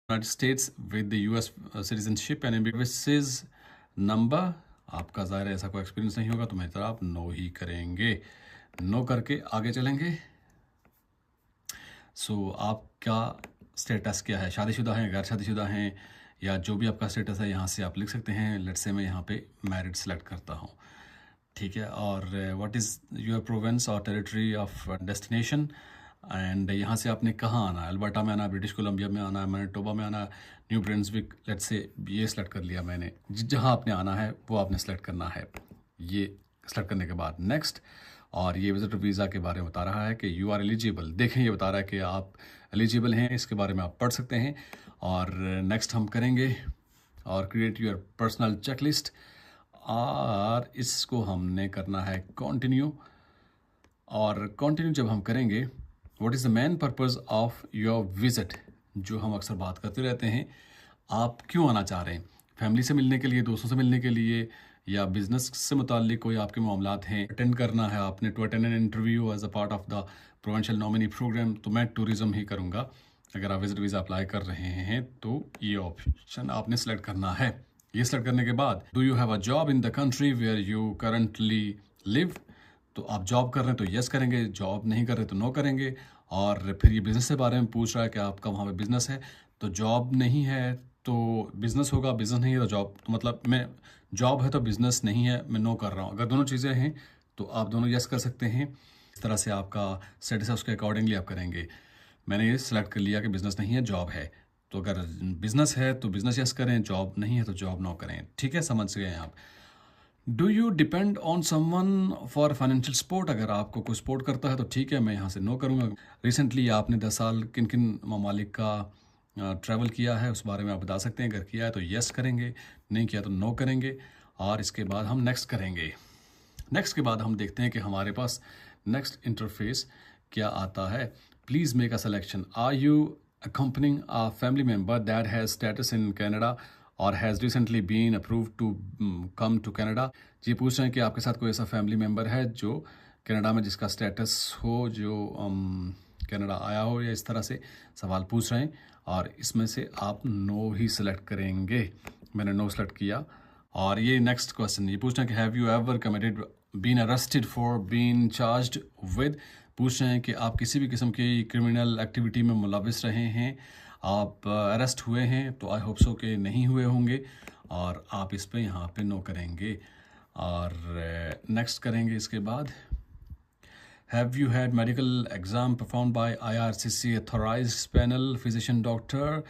United states with the US citizenship and services number. आपका ज़ाहिर है ऐसा कोई एक्सपीरियंस नहीं होगा तो मेरी तरह आप नो ही करेंगे। नो करके आगे चलेंगे। आपका स्टेटस क्या है? शादीशुदा हैं, गैर शादीशुदा हैं, या जो भी आपका स्टेटस है यहाँ से आप लिख सकते हैं। लेट्स से मैं यहाँ पे मैरिड सेलेक्ट करता हूँ, ठीक है। और व्हाट इज़ योर प्रोविंस और टेरिटरी ऑफ डेस्टिनेशन, एंड यहाँ से आपने कहाँ आना है? अल्बर्टा में आना है, ब्रिटिश कोलंबिया में आना है, मैनिटोबा में आना है, न्यू ब्रुंसविक। लेट्स से ये सेलेक्ट कर लिया मैंने। जहाँ आपने आना है वो आपने सेलेक्ट करना है। ये सेलेक्ट करने के बाद नेक्स्ट, और ये विजिटर वीज़ा के बारे में बता रहा है कि यू आर एलिजिबल। देखें, ये बता रहा है कि आप एलिजिबल हैं, इसके बारे में आप पढ़ सकते हैं। और नेक्स्ट हम करेंगे और क्रिएट योर पर्सनल चेकलिस्ट, और इसको हमने करना है कंटिन्यू। और कंटिन्यू जब हम करेंगे, what is the main purpose of your visit, जो हम अक्सर बात करते रहते हैं। आप क्यों आना चाह रहे हैं? फैमिली से मिलने के लिए, दोस्तों से मिलने के लिए, या बिजनेस से मुतालिक कोई आपके मामलात हैं, अटेंड करना है आपने, to attend an interview as a part of the provincial nominee programme, तो मैं टूरिज्म ही करूँगा। अगर आप विजिट वीज़ा अप्लाई कर रहे हैं तो ये ऑप्शन आपने सेलेक्ट करना है। ये सेलेक्ट करने के बाद, do you have a job in the country where you currently live, तो आप जॉब कर रहे हैं तो यस करेंगे, जॉब नहीं कर रहे तो नो करेंगे। और फिर ये बिज़नेस के बारे में पूछ रहा है कि आपका वहाँ पे बिज़नेस है, तो जॉब नहीं है तो बिज़नेस होगा, बिज़नेस नहीं है तो जॉब। तो मतलब मैं जॉब है तो बिज़नेस नहीं है, मैं नो कर रहा हूँ। अगर दोनों चीज़ें हैं तो आप दोनों यस कर सकते हैं। इस तरह से आपका स्टेटस है, उसके अकॉर्डिंगली आप करेंगे। मैंने ये सेलेक्ट कर लिया कि बिज़नेस नहीं है, जॉब है। तो अगर बिज़नेस है तो बिज़नेस यस करें, जॉब नहीं है तो जॉब नो करें, ठीक है, समझ गए आप। Do you depend on someone for financial support, अगर आपको कोई सपोर्ट करता है तो ठीक है, मैं यहाँ से नो करूँगा। रिसेंटली आपने 10 साल किन किन ममालिक का ट्रैवल किया है, उस बारे में आप बता सकते हैं। अगर किया है तो यस करेंगे, नहीं किया तो नो करेंगे। और इसके बाद हम नेक्स्ट करेंगे। नेक्स्ट के बाद हम देखते हैं कि हमारे पास नेक्स्ट इंटरफेस क्या आता है। Please make a selection. Are you accompanying a family member that has status in Canada or has recently been approved to come to Canada। ये पूछ रहे हैं कि आपके साथ कोई ऐसा फैमिली मेम्बर है जो कनाडा में, जिसका स्टेटस हो, जो कनाडा आया हो, या इस तरह से सवाल पूछ रहे हैं। और इसमें से आप नो ही सिलेक्ट करेंगे। मैंने नो सेलेक्ट किया। और ये नेक्स्ट क्वेश्चन ये पूछ रहे हैं कि have you ever committed been arrested for been charged with, पूछ रहे हैं कि आप किसी भी किस्म की क्रिमिनल एक्टिविटी में मुलविस रहे हैं, आप अरेस्ट हुए हैं, तो आई होप सो कि नहीं हुए होंगे, और आप इस पे यहाँ पे नो करेंगे। और नेक्स्ट करेंगे इसके बाद, have you had medical exam perform by IRCC authorised panel physician doctor